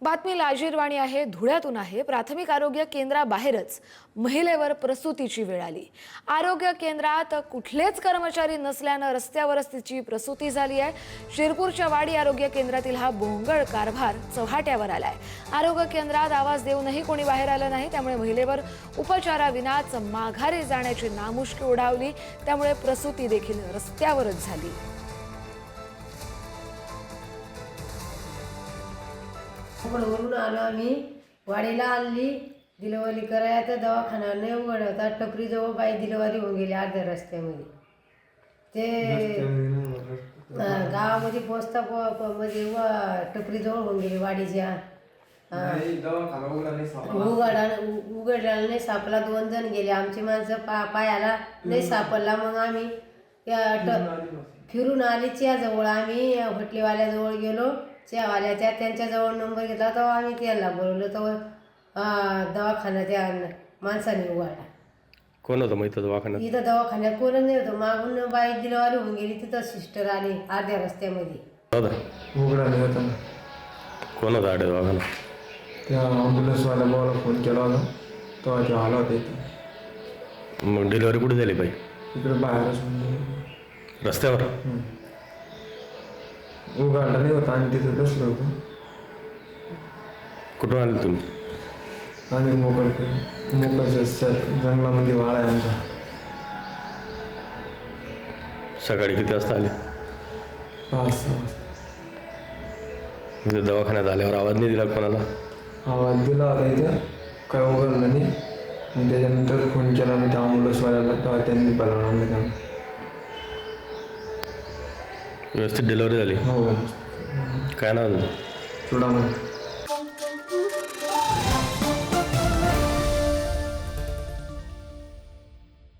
बातमी लाजीरवाणी आहे, धुळ्यातून आहे। प्राथमिक आरोग्य केंद्राबाहेरच महिलेवर प्रसूतीची वेळ आली। आरोग्य केंद्रात कुठलेच कर्मचारी नसल्याने रस्त्यावरच तिची प्रसूती झाली आहे। शिरपूरच्या वाडी आरोग्य केंद्रातील हा बोंगळ कारभार चव्हाट्यावर आलाय। आरोग्य केंद्रात आवाज देऊनही कोणी बाहेर आलं नाही, त्यामुळे महिलेवर उपचाराविनाच माघारी जाण्याची नामुष्की उडावली। त्यामुळे प्रसूती देखील रस्त्यावरच झाली। वरून आलो आम्ही, वाडीला आणली, डिलिव्हरी करायचं दवाखाना नाही उघड होता। टपरीजवळ बाई डिलिव्हरी होऊन गेली अर्ध्या रस्त्यामध्ये। ते गावामध्ये पोचता म्हणजे टपरीजवळ होऊन गेली वाडीच्या। उघडला नाही सापला, 2 जण गेले आमची माणसं, पायाला नाही सापडला। मग आम्ही फिरून आली चहाजवळ, आम्ही होटलीवाल्याजवळ गेलो, चहावाल्याच्या त्यांच्याजवळ नंबर घेतला, तेव्हा आम्ही त्याला बोलवलं, तेव्हा दवाखान्याच्या माणसाने उघडला। कोण होतं मग इथं दवाखान्यात? इथं दवाखान्यात कोणच नाही होतं। मागून बाई डिलिव्हरी होऊन गेली, तिथं सिस्टर आली अर्ध्या रस्त्यामध्ये। उघडायला होता। कोण होता आडे दवाखाना? त्या ॲम्ब्युलन्सवाल्या भावाला फोन केला होता, तेव्हा ते आला होता इथं। मग डिलिव्हरी कुठे झाली बाई? इकडे बाहेरच रस्त्यावर? उघडला नाही होता आणि तिथं बसलो होतो। कुठून आले तुम्ही? आम्ही मोकळच्या जंगलामध्ये वाळा आहे आमचा। सकाळी किती वाजता आले? 5-6 वाजता। इथं दवाखान्यात आल्यावर आवाज नाही दिला कोणाला? आवाज दिला होता, इथं काय उघडलं नाही। आणि त्याच्यानंतर फोन केला मी त्या ॲम्ब्युलन्सवाल्याला, तेव्हा त्यांनी बोलावून आणलं त्यांना। व्यवस्थित डिलिव्हरी झाली? हो। काय नाव तुझं? चुडामण।